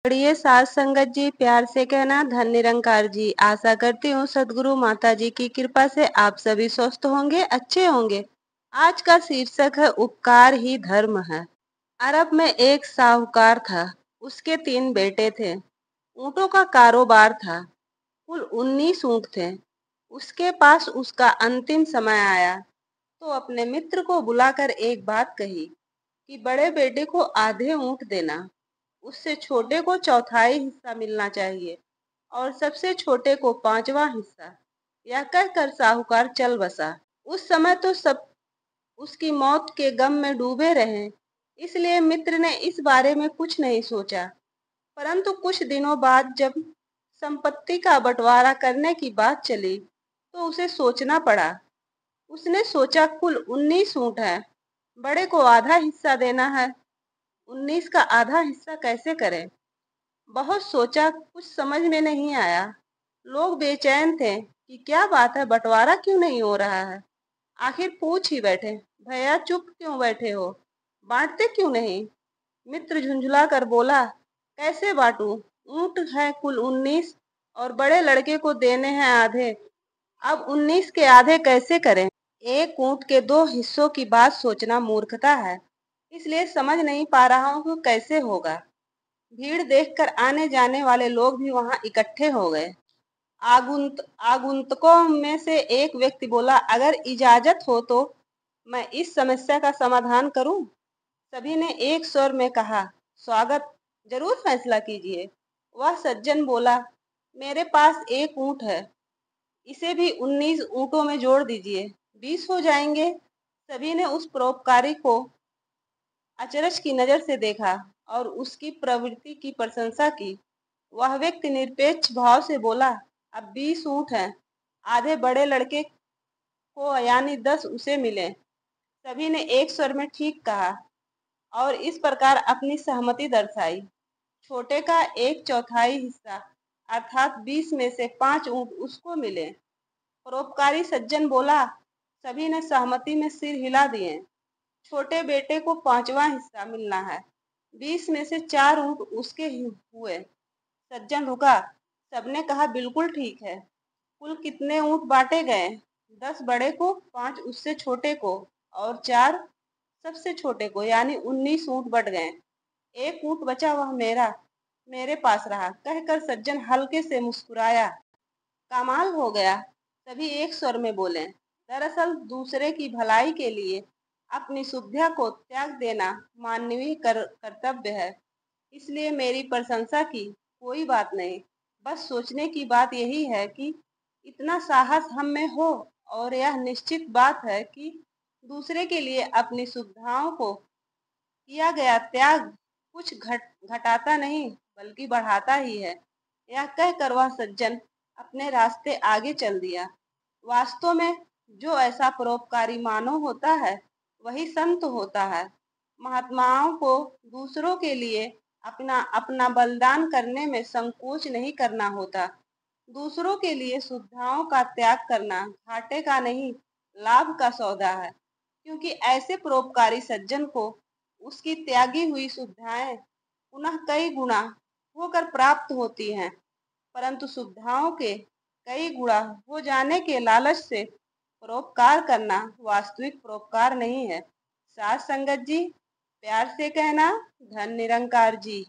बढ़िए सास संगत जी, प्यार से कहना धन निरंकार जी। आशा करती हूँ सदगुरु माता जी की कृपा से आप सभी स्वस्थ होंगे, अच्छे होंगे। आज का शीर्षक है उपकार ही धर्म है। अरब में एक साहूकार था। उसके 3 बेटे थे। ऊँटों का कारोबार था। कुल 19 ऊँट थे। उसके पास उसका अंतिम समय आया तो अपने मित्र को बुलाकर एक बात कही कि बड़े बेटे को आधे ऊँट देना, उससे छोटे को चौथाई हिस्सा मिलना चाहिए और सबसे छोटे को 5वां हिस्सा। यह कहकर साहूकार चल बसा। उस समय तो सब उसकी मौत के गम में डूबे रहे, इसलिए मित्र ने इस बारे में कुछ नहीं सोचा। परंतु कुछ दिनों बाद जब संपत्ति का बंटवारा करने की बात चली तो उसे सोचना पड़ा। उसने सोचा कुल 19 ऊँट हैं, बड़े को आधा हिस्सा देना है। 19 का आधा हिस्सा कैसे करें? बहुत सोचा, कुछ समझ में नहीं आया। लोग बेचैन थे कि क्या बात है, बंटवारा क्यों नहीं हो रहा है। आखिर पूछ ही बैठे, भैया चुप क्यों बैठे हो, बांटते क्यों नहीं? मित्र झुंझुला कर बोला, कैसे बांटूं? ऊँट है कुल 19 और बड़े लड़के को देने हैं आधे। अब 19 के आधे कैसे करें? एक ऊँट के 2 हिस्सों की बात सोचना मूर्खता है, इसलिए समझ नहीं पा रहा हूँ कि कैसे होगा। भीड़ देखकर आने जाने वाले लोग भी वहां इकट्ठे हो गए। आगुंतकों में से एक व्यक्ति बोला, अगर इजाजत हो तो मैं इस समस्या का समाधान करूं। सभी ने एक स्वर में कहा, स्वागत, जरूर फैसला कीजिए। वह सज्जन बोला, मेरे पास एक ऊँट है, इसे भी 19 ऊँटों में जोड़ दीजिए, 20 हो जाएंगे। सभी ने उस परोपकारी को अचरज की नजर से देखा और उसकी प्रवृत्ति की प्रशंसा की। वह व्यक्ति निरपेक्ष भाव से बोला, अब 20 ऊँट हैं, आधे बड़े लड़के को यानी 10 उसे मिले। सभी ने एक स्वर में ठीक कहा और इस प्रकार अपनी सहमति दर्शाई। छोटे का 1/4 हिस्सा अर्थात 20 में से 5 ऊँट उसको मिले। परोपकारी सज्जन बोला, सभी ने सहमति में सिर हिला दिए। छोटे बेटे को 5वां हिस्सा मिलना है। 20 में से 4 ऊँट उसके ही हुए। सज्जन रुका। सबने कहा, बिल्कुल ठीक है। कुल कितने ऊँट बांटे गए? 10 बड़े को, 5 उससे छोटे को और 4 सबसे छोटे को, यानी 19 ऊँट बट गए। एक ऊँट बचा, वह मेरा, मेरे पास रहा, कहकर सज्जन हल्के से मुस्कुराया। कमाल हो गया, सभी एक स्वर में बोले। दरअसल दूसरे की भलाई के लिए अपनी सुविधा को त्याग देना मानवीय कर्तव्य है, इसलिए मेरी प्रशंसा की कोई बात नहीं। बस सोचने की बात यही है कि इतना साहस हम में हो और यह निश्चित बात है कि दूसरे के लिए अपनी सुविधाओं को किया गया त्याग कुछ घटाता नहीं बल्कि बढ़ाता ही है। यह कहकर वह सज्जन अपने रास्ते आगे चल दिया। वास्तव में जो ऐसा परोपकारी मानव होता है वही संत होता है। महात्माओं को दूसरों के लिए अपना अपना बलिदान करने में संकोच नहीं करना होता। दूसरों के लिए सुविधाओं का त्याग करना घाटे का नहीं, लाभ का सौदा है, क्योंकि ऐसे परोपकारी सज्जन को उसकी त्यागी हुई सुविधाएं पुनः कई गुना होकर प्राप्त होती हैं। परंतु सुविधाओं के कई गुणा हो जाने के लालच से परोपकार करना वास्तविक परोपकार नहीं है। साथ संगत जी, प्यार से कहना धन निरंकार जी।